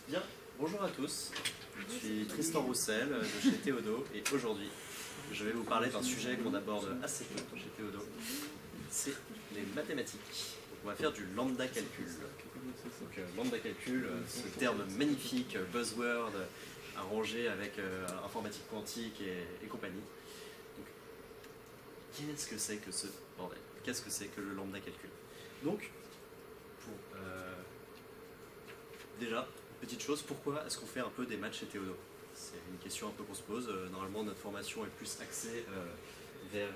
Bien, bonjour à tous, je suis Tristan Roussel de chez Théodo et aujourd'hui je vais vous parler d'un sujet qu'on aborde assez peu chez Théodo, c'est les mathématiques. Donc, on va faire du lambda calcul. Donc, lambda calcul, ce terme magnifique, buzzword, arrangé avec informatique quantique et compagnie. Donc, qu'est-ce que c'est que ce bordel? Qu'est-ce que c'est que le lambda calcul? Donc, pour déjà, petite chose, pourquoi est-ce qu'on fait un peu des maths chez Théodo? C'est une question un peu qu'on se pose. Normalement, notre formation est plus axée vers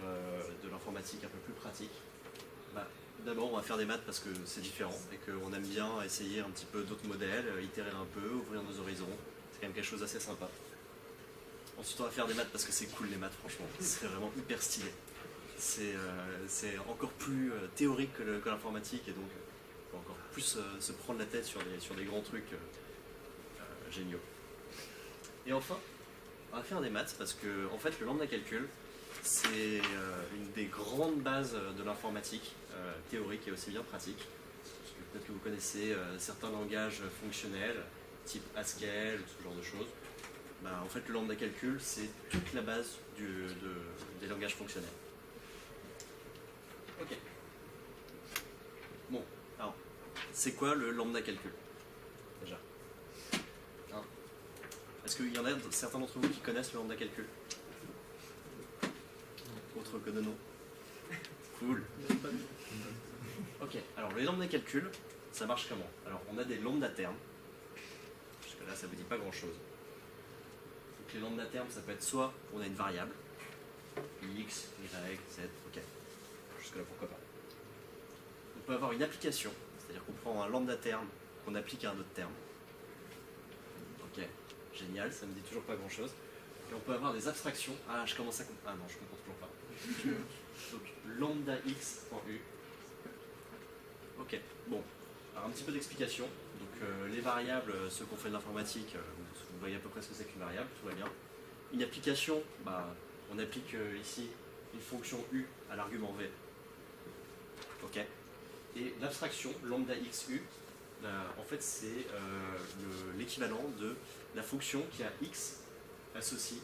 de l'informatique un peu plus pratique. D'abord, on va faire des maths parce que c'est différent et qu'on aime bien essayer un petit peu d'autres modèles, itérer un peu, ouvrir nos horizons. C'est quand même quelque chose d'assez sympa. Ensuite, on va faire des maths parce que c'est cool les maths, franchement. C'est vraiment hyper stylé. C'est encore plus théorique que l'informatique et donc on peut encore plus se prendre la tête sur des grands trucs géniaux. Et enfin, on va faire des maths parce que en fait, le lambda calcul, c'est une des grandes bases de l'informatique, théorique et aussi bien pratique. Peut-être que vous connaissez certains langages fonctionnels, type Haskell, ce genre de choses. En fait, le lambda calcul, c'est toute la base des langages fonctionnels. Ok. Bon, alors, c'est quoi le lambda calcul, déjà? Hein? Est-ce qu'il y en a certains d'entre vous qui connaissent le lambda calcul? Autre que de nom. Cool. Ok, alors les lambda calcul, ça marche comment? Alors, on a des lambda termes. Jusque là, ça ne vous dit pas grand-chose. Donc, les lambda termes, ça peut être soit on a une variable, x, y, z, ok. Jusque-là, pourquoi pas. On peut avoir une application, c'est-à-dire qu'on prend un lambda terme qu'on applique à un autre terme. Ok, génial, ça ne me dit toujours pas grand-chose. Et on peut avoir des abstractions. Ah, je commence à comprendre. Ah non, je comprends toujours pas. Donc, lambda x en u. Ok, bon. Alors, un petit peu d'explication. Donc, les variables, ceux qu'on fait de l'informatique, vous voyez à peu près ce que c'est qu'une variable, tout va bien. Une application, on applique ici une fonction u à l'argument v. Ok. Et l'abstraction, lambda xu, en fait, c'est l'équivalent de la fonction qui a x associe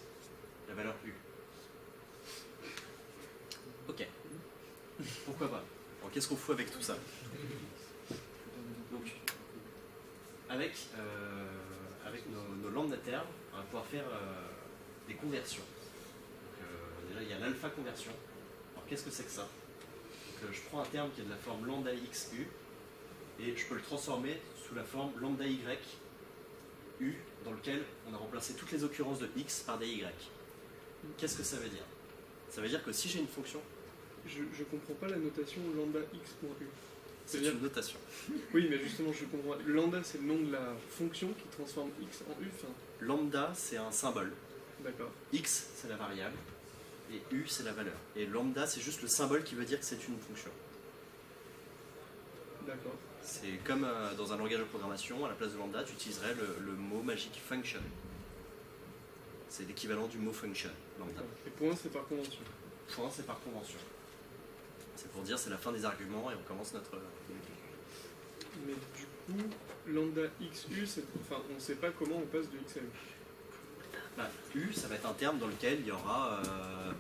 la valeur u. Ok. Pourquoi pas? Alors, qu'est-ce qu'on fout avec tout ça? Donc, avec nos lambda termes, on va pouvoir faire des conversions. Donc, déjà, il y a l'alpha conversion. Alors, qu'est-ce que c'est que ça? Donc, je prends un terme qui est de la forme lambda xu et je peux le transformer sous la forme lambda y u dans lequel on a remplacé toutes les occurrences de x par des y. Qu'est-ce que ça veut dire? Ça veut dire que si j'ai une fonction... Je comprends pas la notation lambda x.u. C'est une notation. Oui, mais justement, je comprends. Lambda, c'est le nom de la fonction qui transforme x en u. Lambda, c'est un symbole. D'accord. X, c'est la variable. Et u, c'est la valeur. Et lambda, c'est juste le symbole qui veut dire que c'est une fonction. D'accord. C'est comme dans un langage de programmation, à la place de lambda, tu utiliserais le mot magique function. C'est l'équivalent du mot function, lambda. Et point, c'est par convention. Point, c'est par convention. C'est pour dire c'est la fin des arguments et on commence notre... Mais du coup, lambda xu, on ne sait pas comment on passe de x à u. U, ça va être un terme dans lequel il y aura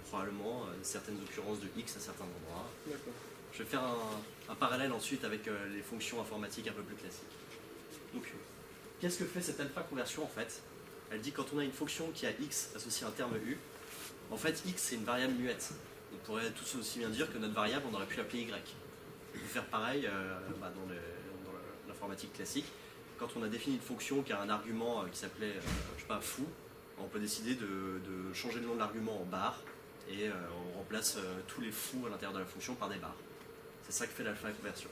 probablement certaines occurrences de x à certains endroits. D'accord. Je vais faire un parallèle ensuite avec les fonctions informatiques un peu plus classiques. Donc, qu'est-ce que fait cette alpha conversion en fait? Elle dit quand on a une fonction qui a x associée à un terme u, en fait x c'est une variable muette. On pourrait tout aussi bien dire que notre variable on aurait pu l'appeler y. On peut faire pareil dans l'informatique classique. Quand on a défini une fonction qui a un argument qui s'appelait, je sais pas, foo, on peut décider de changer le nom de l'argument en barre et on remplace tous les fous à l'intérieur de la fonction par des barres. C'est ça que fait l'alpha conversion.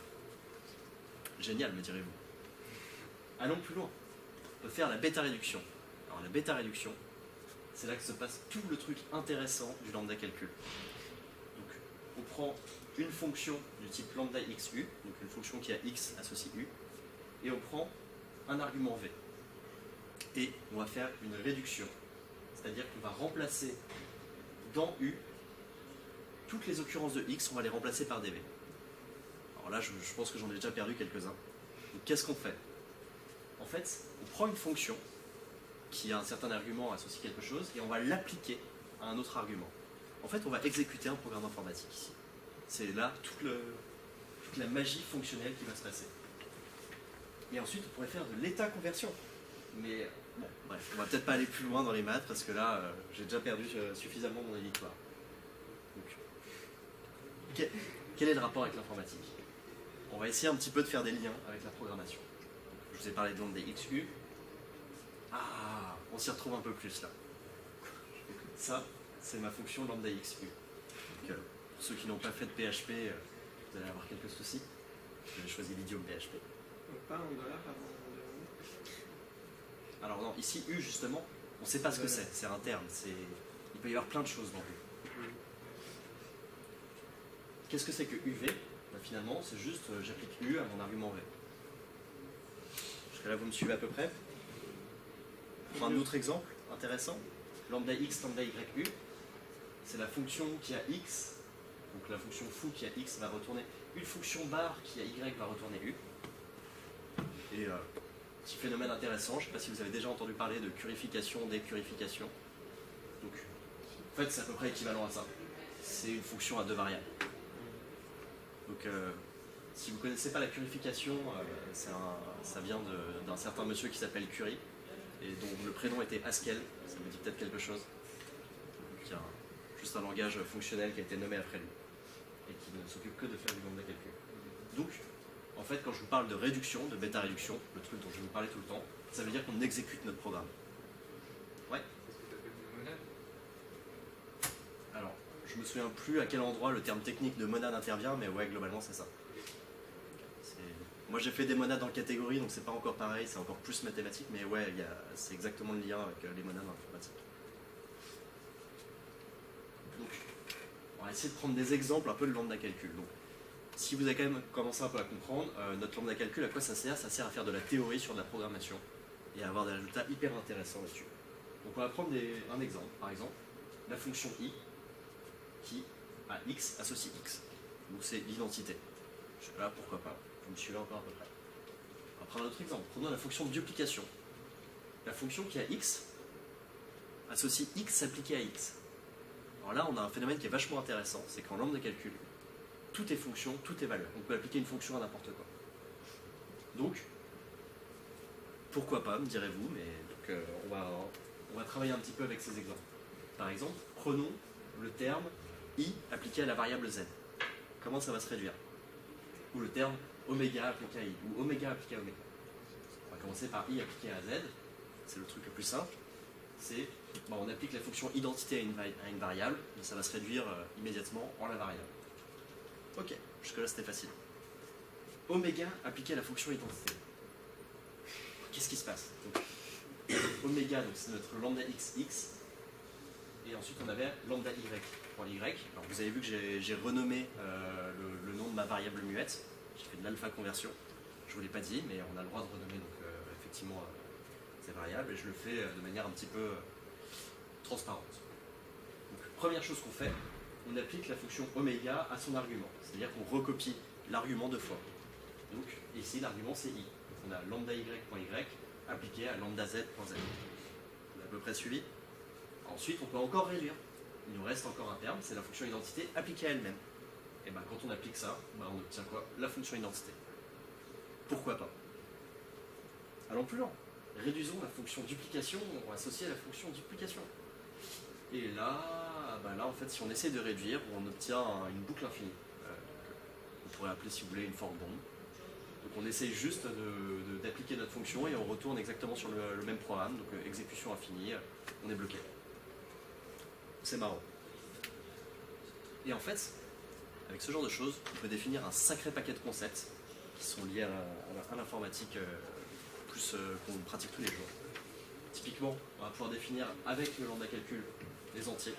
Génial, me direz-vous. Allons plus loin. On peut faire la bêta réduction. Alors la bêta réduction, c'est là que se passe tout le truc intéressant du lambda calcul. Donc on prend une fonction du type lambda xu, donc une fonction qui a x associé u, et on prend un argument v. Et on va faire une réduction, c'est-à-dire qu'on va remplacer dans u toutes les occurrences de x, on va les remplacer par des v. Alors là, je pense que j'en ai déjà perdu quelques-uns. Donc qu'est-ce qu'on fait? en fait, on prend une fonction qui a un certain argument associe quelque chose et on va l'appliquer à un autre argument. En fait, on va exécuter un programme informatique ici. C'est là toute la magie fonctionnelle qui va se passer. Et ensuite, on pourrait faire de l'état conversion. Mais bon, bref, on va peut-être pas aller plus loin dans les maths parce que là, j'ai déjà perdu suffisamment mon élitoire. Donc, quel est le rapport avec l'informatique? On va essayer un petit peu de faire des liens avec la programmation. Je vous ai parlé de lambda XU. Ah, on s'y retrouve un peu plus là. Ça, c'est ma fonction lambda XU. Donc, pour ceux qui n'ont pas fait de PHP, vous allez avoir quelques soucis. J'ai choisi l'idiome PHP. Donc pas en dollars avant environ. Alors non, ici U justement, on ne sait pas ce que c'est un terme. Il peut y avoir plein de choses dans U. Qu'est-ce que c'est que UV? Finalement, c'est juste j'applique U à mon argument V. Jusque-là, vous me suivez à peu près? Pour un autre exemple intéressant, lambda X, lambda YU, c'est la fonction qui a X, donc la fonction foo qui a X va retourner une fonction bar qui a Y va retourner U. Et petit phénomène intéressant, je ne sais pas si vous avez déjà entendu parler de curification, décurification. Donc, en fait, c'est à peu près équivalent à ça. C'est une fonction à deux variables. Donc, si vous ne connaissez pas la curification, ça vient d'un certain monsieur qui s'appelle Curie, et dont le prénom était Haskell, ça me dit peut-être quelque chose. Donc, il y a juste un langage fonctionnel qui a été nommé après lui, et qui ne s'occupe que de faire du lambda calcul. Donc, en fait, quand je vous parle de réduction, de bêta-réduction, le truc dont je vous parlais tout le temps, ça veut dire qu'on exécute notre programme. Ouais. Alors, je me souviens plus à quel endroit le terme technique de monade intervient, mais ouais, globalement, c'est ça. Moi, j'ai fait des monades en catégorie, donc c'est pas encore pareil, c'est encore plus mathématique, mais ouais, c'est exactement le lien avec les monades informatiques. Donc, on va essayer de prendre des exemples un peu de lambda calcul. Donc, si vous avez quand même commencé un peu à comprendre, notre lambda calcul, à quoi ça sert? Ça sert à faire de la théorie sur de la programmation et à avoir des résultats hyper intéressants là-dessus. Donc, on va prendre un exemple. Par exemple, la fonction i qui, à x, associe x. Donc, c'est l'identité. Je sais pas, pourquoi pas. Vous me suivez encore à peu près. On va prendre un autre exemple. Prenons la fonction de duplication. La fonction qui a x associe x appliqué à x. Alors là, on a un phénomène qui est vachement intéressant, c'est qu'en lambda calcul, tout est fonction, tout est valeur. On peut appliquer une fonction à n'importe quoi. Donc, pourquoi pas, me direz-vous, mais donc, on va travailler un petit peu avec ces exemples. Par exemple, prenons le terme i appliqué à la variable z. Comment ça va se réduire? Ou le terme oméga appliqué à i, ou oméga appliqué à oméga. On va commencer par i appliqué à z, c'est le truc le plus simple. C'est, on applique la fonction identité à une variable, et ça va se réduire immédiatement en la variable. Ok, jusque-là c'était facile. Oméga appliqué à la fonction identité. Qu'est-ce qui se passe? Donc, oméga, donc c'est notre lambda x, et ensuite on avait lambda y pour y. Alors vous avez vu que j'ai renommé le nom de ma variable muette. J'ai fait de l'alpha conversion. Je ne vous l'ai pas dit, mais on a le droit de renommer donc, effectivement ces variables, et je le fais de manière un petit peu transparente. Donc, première chose qu'on fait, on applique la fonction oméga à son argument, c'est-à-dire qu'on recopie l'argument deux fois. Donc ici l'argument c'est i. On a lambda y.y appliqué à lambda z.z. On a à peu près suivi. Ensuite on peut encore réduire. Il nous reste encore un terme, c'est la fonction identité appliquée à elle-même. Et bien quand on applique ça, on obtient quoi? La fonction identité. Pourquoi pas? Allons plus loin. Réduisons la fonction duplication associée à la fonction duplication. Et là, là, en fait, si on essaie de réduire, on obtient une boucle infinie. On pourrait appeler, si vous voulez, une forme d'onde. Donc on essaie juste d'appliquer notre fonction et on retourne exactement sur le même programme. Donc exécution infinie, on est bloqué. C'est marrant. Et en fait, avec ce genre de choses, on peut définir un sacré paquet de concepts qui sont liés à l'informatique qu'on pratique tous les jours. Typiquement, on va pouvoir définir avec le lambda calcul des entiers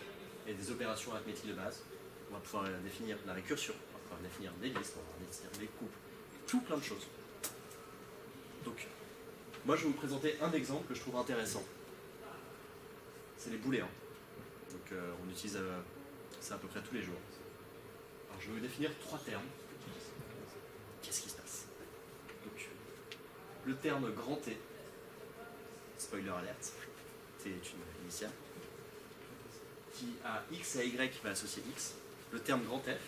et des opérations arithmétiques de base. On va pouvoir définir la récursion, on va pouvoir définir des listes, on va pouvoir définir des couples, tout plein de choses. Donc, moi je vais vous présenter un exemple que je trouve intéressant. C'est les booléens. Donc on utilise ça à peu près tous les jours. Alors je vais vous définir trois termes. Qu'est-ce qui se passe? Donc, le terme grand T, spoiler alert, T est une initiale, qui a x et à y va associer x, le terme grand F,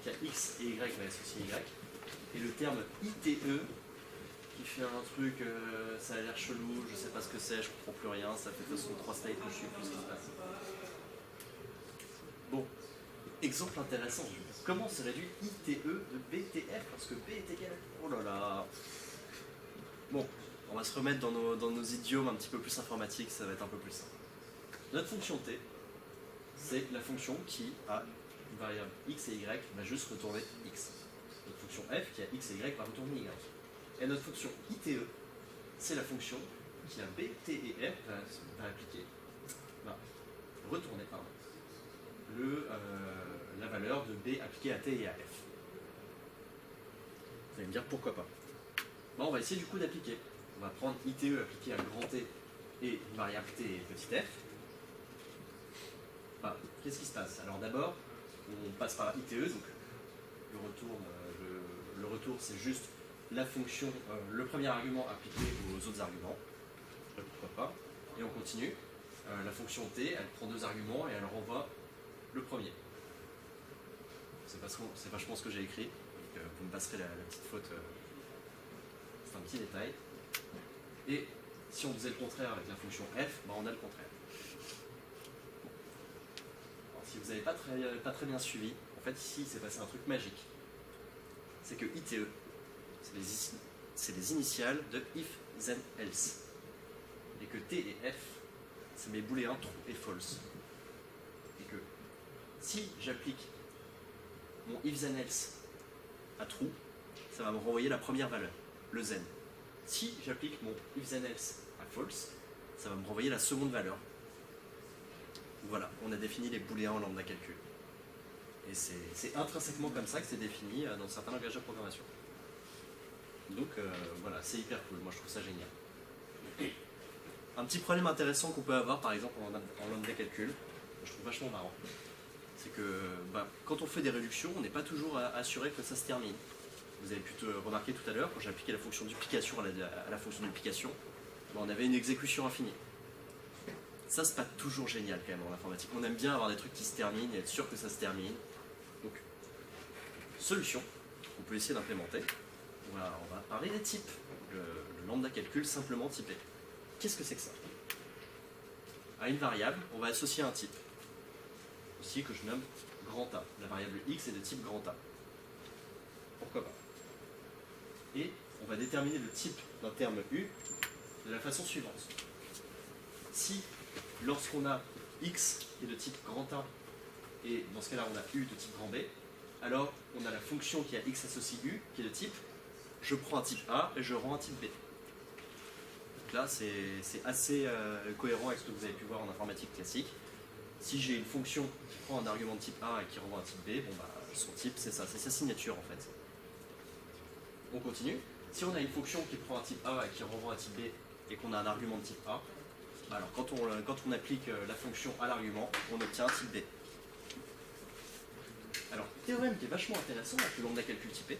qui a x et y va associer y, et le terme ITE, qui fait un truc, ça a l'air chelou, je sais pas ce que c'est, je comprends plus rien, ça fait de toute façon 3 slides que je sais plus ce qui se passe. Bon, exemple intéressant, comment se réduit ITE de BTF, parce que B est égal à... Oh là là. Bon, on va se remettre dans nos idiomes un petit peu plus informatiques, ça va être un peu plus simple. Notre fonction T, c'est la fonction qui a une variable x et y va juste retourner x. Notre fonction f qui a x et y va retourner y. Et notre fonction ITE, c'est la fonction qui a b, t et f va appliquer, va retourner la valeur de b appliquée à t et à f. Vous allez me dire pourquoi pas. Bon, on va essayer du coup d'appliquer. On va prendre ITE appliqué à grand T et une variable t et petit f. Enfin, qu'est-ce qui se passe? Alors d'abord, on passe par ITE, donc le retour c'est juste la fonction, le premier argument appliqué aux autres arguments, pourquoi pas, et on continue. La fonction t, elle prend deux arguments et elle renvoie le premier. C'est vachement ce que j'ai écrit, donc vous me passerez la petite faute, c'est un petit détail. Et si on faisait le contraire avec la fonction f, ben on a le contraire. Alors, si vous n'avez pas très bien suivi, en fait ici il s'est passé un truc magique. C'est que ITE, c'est les initiales de if, then, else. Et que T et F, c'est mes booléens true et false. Et que si j'applique mon if, then, else à true, ça va me renvoyer la première valeur, le then. Si j'applique mon if, then, else à false, ça va me renvoyer la seconde valeur. Voilà, on a défini les booléens en lambda calcul. Et c'est intrinsèquement comme ça que c'est défini dans certains langages de programmation. Donc voilà, c'est hyper cool, moi je trouve ça génial. Un petit problème intéressant qu'on peut avoir par exemple en lambda calcul, je trouve vachement marrant, c'est que quand on fait des réductions, on n'est pas toujours assuré que ça se termine. Vous avez pu remarquer tout à l'heure, quand j'ai appliqué la fonction duplication à la fonction duplication, on avait une exécution infinie. Ça c'est pas toujours génial quand même en informatique. On aime bien avoir des trucs qui se terminent et être sûr que ça se termine. Donc, solution qu'on peut essayer d'implémenter. On va parler des types. Le lambda calcul simplement typé. Qu'est-ce que c'est que ça? À une variable, on va associer un type. Ici que je nomme grand A. La variable x est de type grand A. Pourquoi pas? Et on va déterminer le type d'un terme u de la façon suivante. Si, lorsqu'on a x qui est de type grand A, et dans ce cas-là on a u de type grand B, alors on a la fonction qui a x associe u, qui est de type, je prends un type A et je rends un type B. Donc là c'est assez cohérent avec ce que vous avez pu voir en informatique classique. Si j'ai une fonction qui prend un argument de type A et qui renvoie un type B, son type c'est ça, c'est sa signature en fait. On continue. Si on a une fonction qui prend un type A et qui renvoie un type B et qu'on a un argument de type A, alors quand on applique la fonction à l'argument, on obtient un type B. Alors, théorème qui est vachement intéressant avec le lambda calcul typé,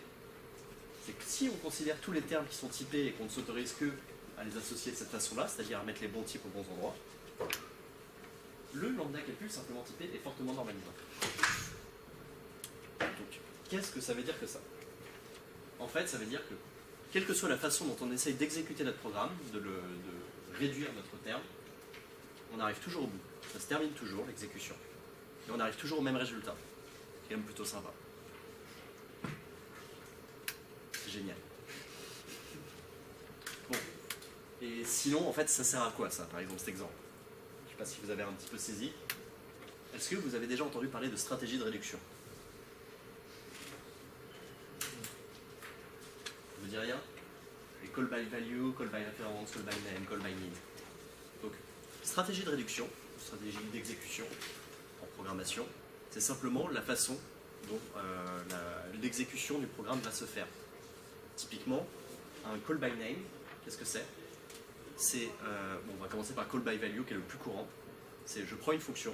c'est que si on considère tous les termes qui sont typés et qu'on ne s'autorise que à les associer de cette façon-là, c'est-à-dire à mettre les bons types aux bons endroits, le lambda calcul simplement typé est fortement normalisant. Donc, qu'est-ce que ça veut dire que ça? En fait, ça veut dire que, quelle que soit la façon dont on essaye d'exécuter notre programme, de réduire notre terme, on arrive toujours au bout. Ça se termine toujours, l'exécution. Et on arrive toujours au même résultat. C'est quand même plutôt sympa. C'est génial. Bon. Et sinon, en fait, ça sert à quoi, ça, par exemple, cet exemple? Je ne sais pas si vous avez un petit peu saisi. Est-ce que vous avez déjà entendu parler de stratégie de réduction? Ça vous dit rien? Les call by value, call by reference, call by name, call by need. Donc, stratégie de réduction, stratégie d'exécution en programmation, c'est simplement la façon dont l'exécution du programme va se faire. Typiquement, un call by name, qu'est-ce que c'est? C'est, on va commencer par call by value qui est le plus courant. C'est je prends une fonction,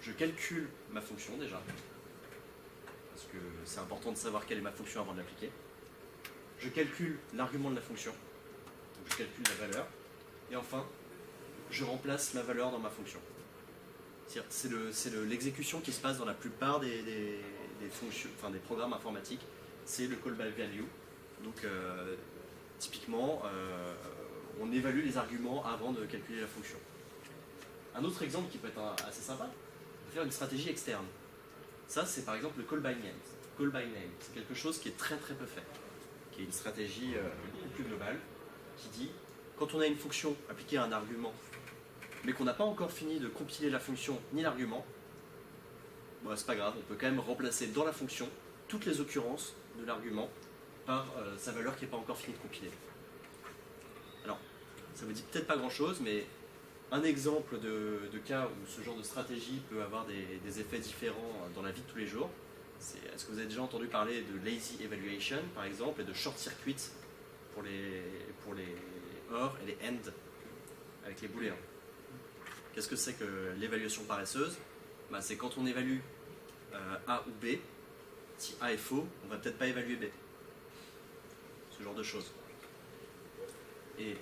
je calcule ma fonction déjà, parce que c'est important de savoir quelle est ma fonction avant de l'appliquer. je calcule l'argument de la fonction, donc je calcule la valeur, et enfin, je remplace ma valeur dans ma fonction. C'est l'exécution qui se passe dans la plupart des fonctions, enfin des programmes informatiques, c'est le callback value. Donc typiquement, on évalue les arguments avant de calculer la fonction. Un autre exemple qui peut être assez sympa, on peut faire une stratégie externe. Ça, c'est par exemple le call by name. Call by name, c'est quelque chose qui est très très peu fait, qui est une stratégie beaucoup plus globale, qui dit, quand on a une fonction appliquée à un argument, mais qu'on n'a pas encore fini de compiler la fonction ni l'argument, bon, c'est pas grave, on peut quand même remplacer dans la fonction toutes les occurrences de l'argument par sa valeur qui n'est pas encore finie de compiler. Alors, ça vous dit peut-être pas grand-chose, mais un exemple de cas où ce genre de stratégie peut avoir des effets différents dans la vie de tous les jours, c'est, est-ce que vous avez déjà entendu parler de lazy evaluation, par exemple, et de short circuit pour les OR et les AND avec les booléens. Qu'est-ce que c'est que l'évaluation paresseuse? C'est quand on évalue A ou B, si A est faux, on va peut-être pas évaluer B. Ce genre de choses. Et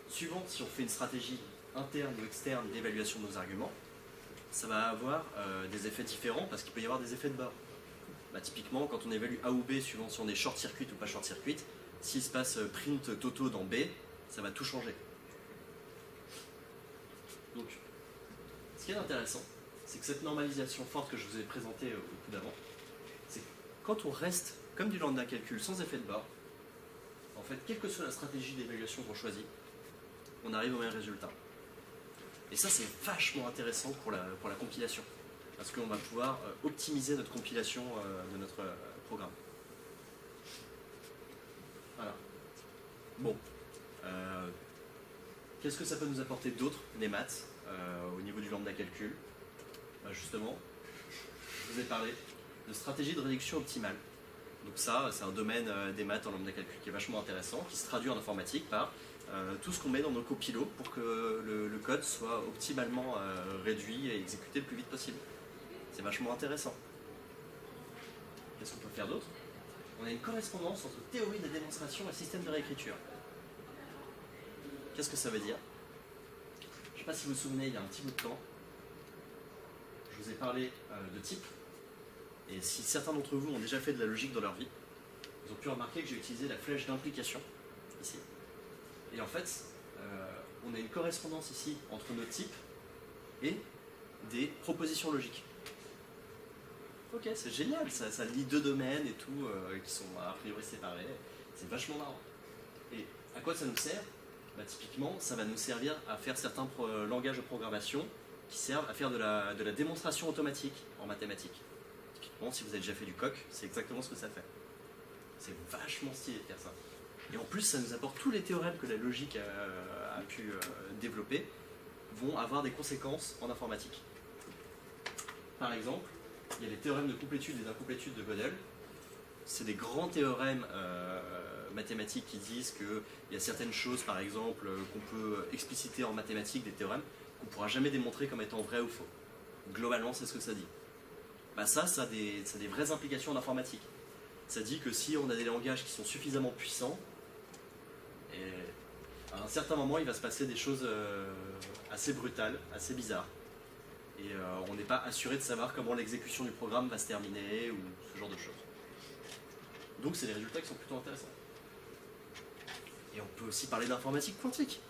suivant si on fait une stratégie interne ou externe d'évaluation de nos arguments, ça va avoir des effets différents parce qu'il peut y avoir des effets de bord. Typiquement, quand on évalue A ou B, suivant si on est short-circuit ou pas short-circuit, s'il se passe print Toto dans B, ça va tout changer. Donc, ce qui est intéressant, c'est que cette normalisation forte que je vous ai présentée au coup d'avant, c'est que quand on reste comme du lambda calcul sans effet de bord, en fait, quelle que soit la stratégie d'évaluation qu'on choisit, on arrive au même résultat. Et ça, c'est vachement intéressant pour la compilation, parce qu'on va pouvoir optimiser notre compilation de notre programme. Voilà. Bon. Qu'est-ce que ça peut nous apporter d'autre, les maths, au niveau du lambda calcul? Justement, je vous ai parlé de stratégie de réduction optimale. Donc ça, c'est un domaine des maths en lambda calcul qui est vachement intéressant, qui se traduit en informatique par tout ce qu'on met dans nos copilots pour que le code soit optimalement réduit et exécuté le plus vite possible. C'est vachement intéressant. Qu'est-ce qu'on peut faire d'autre? On a une correspondance entre théorie de la démonstration et système de réécriture. Qu'est-ce que ça veut dire? Je ne sais pas si vous vous souvenez, il y a un petit bout de temps, je vous ai parlé de type. Et si certains d'entre vous ont déjà fait de la logique dans leur vie, ils ont pu remarquer que j'ai utilisé la flèche d'implication, ici. Et en fait, on a une correspondance ici entre nos types et des propositions logiques. Ok, c'est génial, ça lie deux domaines et tout, qui sont a priori séparés. C'est vachement marrant. Et à quoi ça nous sert? Typiquement, ça va nous servir à faire certains langages de programmation qui servent à faire de la démonstration automatique en mathématiques. Typiquement, si vous avez déjà fait du coq, c'est exactement ce que ça fait. C'est vachement stylé de faire ça. Et en plus, ça nous apporte tous les théorèmes que la logique a pu développer vont avoir des conséquences en informatique. Par exemple, il y a les théorèmes de complétude et d'incomplétude de Gödel. C'est des grands théorèmes mathématiques qui disent qu'il y a certaines choses, par exemple, qu'on peut expliciter en mathématiques, des théorèmes, qu'on ne pourra jamais démontrer comme étant vrais ou faux. Globalement, c'est ce que ça dit. Ça a des vraies implications en informatique. Ça dit que si on a des langages qui sont suffisamment puissants, et à un certain moment, il va se passer des choses assez brutales, assez bizarres. Et on n'est pas assuré de savoir comment l'exécution du programme va se terminer ou ce genre de choses. Donc c'est des résultats qui sont plutôt intéressants. Et on peut aussi parler d'informatique quantique.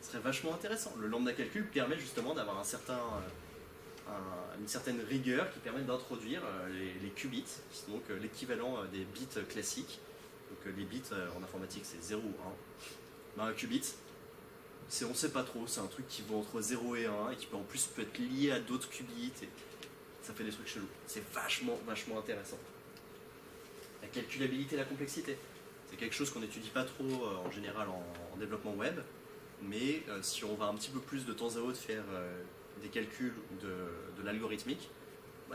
Ce serait vachement intéressant. Le lambda calcul permet justement d'avoir une certaine rigueur qui permet d'introduire les qubits, qui sont donc l'équivalent des bits classiques. Donc les bits en informatique c'est 0 ou 1. Un qubit, on ne sait pas trop, c'est un truc qui va entre 0 et 1 et qui peut en plus peut être lié à d'autres qubits et ça fait des trucs chelous. C'est vachement intéressant. La calculabilité et la complexité, c'est quelque chose qu'on n'étudie pas trop en général en développement web, mais si on va un petit peu plus de temps à autre faire des calculs de l'algorithmique,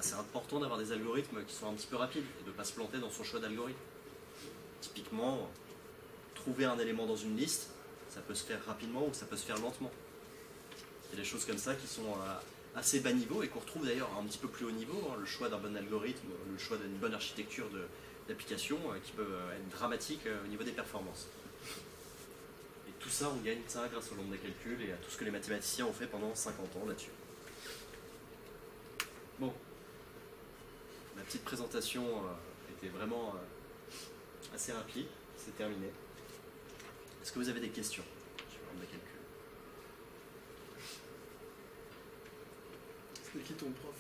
c'est important d'avoir des algorithmes qui sont un petit peu rapides et de ne pas se planter dans son choix d'algorithme. Typiquement, trouver un élément dans une liste, ça peut se faire rapidement ou ça peut se faire lentement. Il y a des choses comme ça qui sont à assez bas niveau et qu'on retrouve d'ailleurs à un petit peu plus haut niveau, le choix d'un bon algorithme, le choix d'une bonne architecture d'applications qui peuvent être dramatiques au niveau des performances. Et tout ça, on gagne ça grâce au lambda calcul et à tout ce que les mathématiciens ont fait pendant 50 ans là-dessus. Bon, ma petite présentation était vraiment assez rapide, c'est terminé. Est-ce que vous avez des questions sur le lambda calcul? C'était qui ton prof?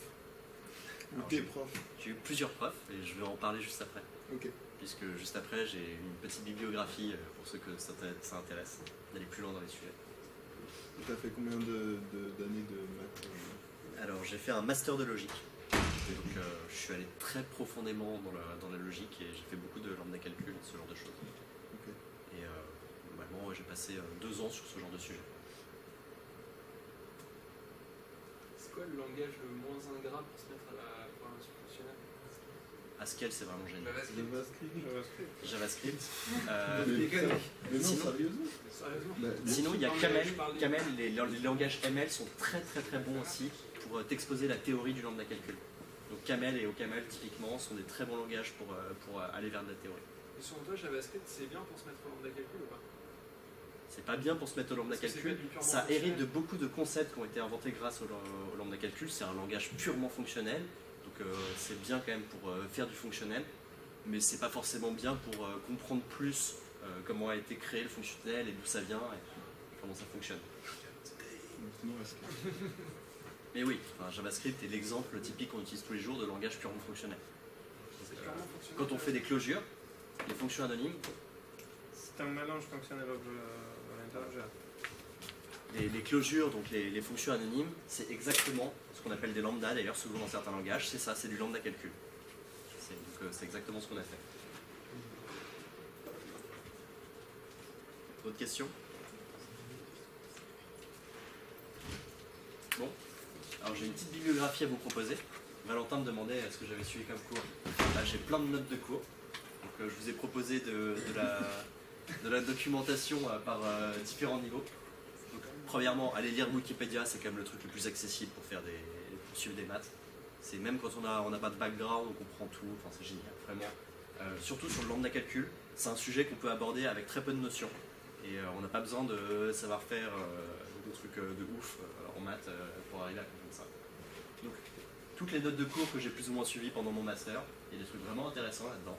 Ou Alors, tes profs? J'ai eu plusieurs profs et je vais en parler juste après. Ok. Puisque juste après, j'ai une petite bibliographie pour ceux que ça intéresse, d'aller plus loin dans les sujets. Tu as fait combien d'années de maths Alors, j'ai fait un master de logique. Donc, je suis allé très profondément dans la logique et j'ai fait beaucoup de lambda calcul, ce genre de choses. Ok. Et globalement, j'ai passé 2 ans sur ce genre de sujet. C'est quoi le langage le moins ingrat pour se mettre à la programmation fonctionnelle? Haskell, c'est vraiment génial. JavaScript. JavaScript. Mais non, sinon- sérieusement. Sérieusement? Sinon, il y a Non, mais Camel. je parle du- Camel, les langages ML sont très bons aussi pour t'exposer la théorie du lambda calcul. Donc Camel et OCaml, typiquement, sont des très bons langages pour aller vers de la théorie. Et selon toi, JavaScript, c'est bien pour se mettre au lambda calcul ou pas? C'est pas bien pour se mettre au lambda Parce que c'est calcul. pas du purement Ça hérite fonctionnel. de beaucoup de concepts qui ont été inventés grâce au lambda calcul. C'est un langage purement fonctionnel. Donc c'est bien quand même pour faire du fonctionnel. Mais c'est pas forcément bien pour comprendre plus comment a été créé le fonctionnel et d'où ça vient et comment ça fonctionne. Sinon, Haskell. Mais oui, enfin, JavaScript est l'exemple typique qu'on utilise tous les jours de langage purement fonctionnel. C'est purement fonctionnel. Quand on fait des closures, les fonctions anonymes, C'est un mélange fonctionnel interageur. les closures, donc les fonctions anonymes, c'est exactement ce qu'on appelle des lambda d'ailleurs, souvent dans certains langages, c'est ça, c'est du lambda calcul. Donc c'est exactement ce qu'on a fait. D'autres questions? Bon, alors j'ai une petite bibliographie à vous proposer. Valentin me demandait ce que j'avais suivi comme cours. Là, j'ai plein de notes de cours. Donc je vous ai proposé de la documentation par différents niveaux. Donc, premièrement, allez lire Wikipédia, c'est quand même le truc le plus accessible pour suivre des maths. C'est même quand on n'a pas de background, on comprend tout, enfin c'est génial, vraiment. Surtout sur le lambda calcul, c'est un sujet qu'on peut aborder avec très peu de notions. Et on n'a pas besoin de savoir faire des trucs de ouf en maths pour arriver à comprendre ça. Donc, toutes les notes de cours que j'ai plus ou moins suivies pendant mon master, il y a des trucs vraiment intéressants là-dedans,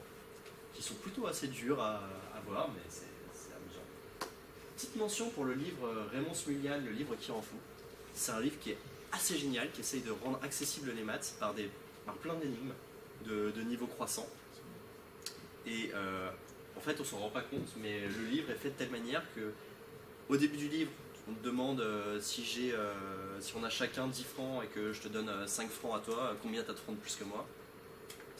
qui sont plutôt assez durs à voir, mais c'est amusant. Petite mention pour le livre Raymond Smulian, le livre qui en fout. C'est un livre qui est assez génial, qui essaye de rendre accessibles les maths par plein d'énigmes de niveau croissant. Et en fait, on s'en rend pas compte, mais le livre est fait de telle manière que, au début du livre, on te demande si on a chacun 10 francs et que je te donne 5 francs à toi, combien tu as de francs de plus que moi?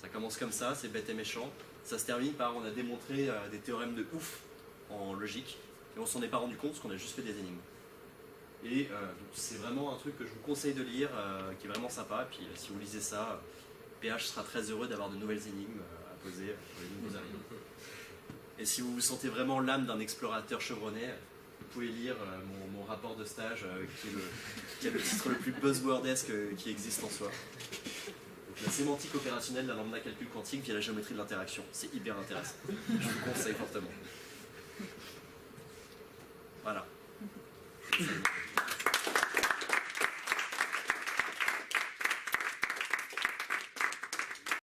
Ça commence comme ça, c'est bête et méchant. Ça se termine par on a démontré des théorèmes de ouf en logique et on s'en est pas rendu compte parce qu'on a juste fait des énigmes. Et donc c'est vraiment un truc que je vous conseille de lire, qui est vraiment sympa. Et puis si vous lisez ça, PH sera très heureux d'avoir de nouvelles énigmes à poser pour les nouveaux arrivants. Et si vous vous sentez vraiment l'âme d'un explorateur chevronné, vous pouvez lire mon rapport de stage, qui est le titre le plus buzzwordesque qui existe en soi. Donc, la sémantique opérationnelle d'un lambda calcul quantique via la géométrie de l'interaction. C'est hyper intéressant. Je vous le conseille fortement. Voilà.